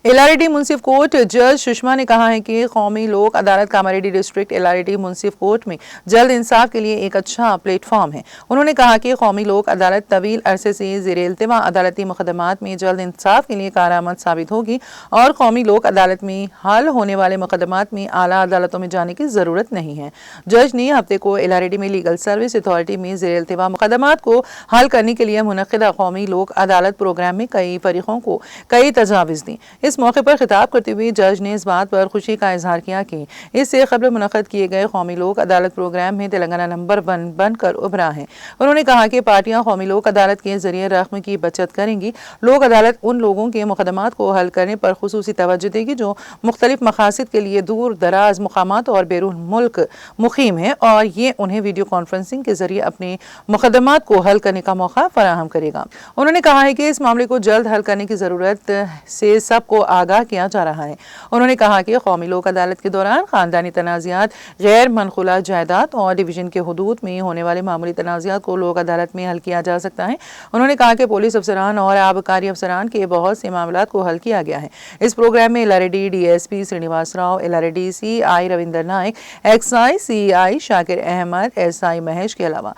LRD मुंसिफ court जज सुषमा ने कहा है कि कौमी लोक अदालत कामारेड्डी डिस्ट्रिक्ट एलआरडी मुंसिफ कोर्ट में जल्द इंसाफ के लिए एक अच्छा प्लेटफॉर्म है। उन्होंने कहा कि कौमी लोक अदालत तवील अरसे से ज़ेर इल्तिमा अदालती मुकदमात में जल्द इंसाफ के लिए कारआमद साबित होगी और कौमी लोक अदालत में हल होने वाले मुकदमात में आला अदालतों में जाने की ज़रूरत नहीं है। जज ने हफ्ते को एलआरडी में लीगल सर्विस अथॉरिटी में ज़ेर इल्तिमा मुकदमात को हल करने के लिए मुनक़िदा कौमी लोक अदालत प्रोग्राम में कई फरीकों को कई तजावीज़ दी। इस मौके पर खिताब करते हुए जज ने इस बात पर खुशी का इजहार किया कि इससे कबल मुनक़्क़द किए गए कौमी लोक अदालत प्रोग्राम में तेलंगाना नंबर 1 बनकर उभरा है। उन्होंने कहा कि पार्टियां कौमी लोक अदालत के जरिए रकम की बचत करेंगी। लोक अदालत उन लोगों के मुकदमात को हल करने पर खुसूसी तवज्जो देगी जो मुख्तलिफ मकासद के लिए दूर दराज मुकामात और बैरून मुल्क मुकीम है और ये उन्हें वीडियो कॉन्फ्रेंसिंग के जरिए अपने मुकदमात को हल करने का मौका फराहम करेगा। उन्होंने कहा है कि इस मामले को जल्द हल करने की ज़रूरत से सबको आगाह किया जा रहा है। उन्होंने कहा कि कौमी लोक अदालत के दौरान खानदानी तनाज़ात, गैर मनखुला जायदाद और डिवीजन के हुदूद में होने वाले मामूली तनाज़ात को लोक अदालत में हल किया जा सकता है। उन्होंने कहा कि पुलिस अफसरान और आबकारी अफसरान के बहुत से मामलात को हल किया गया है। इस प्रोग्राम में LRD DSP Srinivas Rao, LRD CI Ravinder Nayak, excise CI Shakir Ahmed, SI Mahesh के अलावा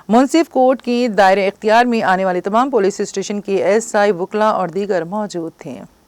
मुंसिफ कोर्ट की दायरे इख्तियार में आने वाले तमाम पुलिस स्टेशन के एसआई, वकला और दीगर मौजूद थे।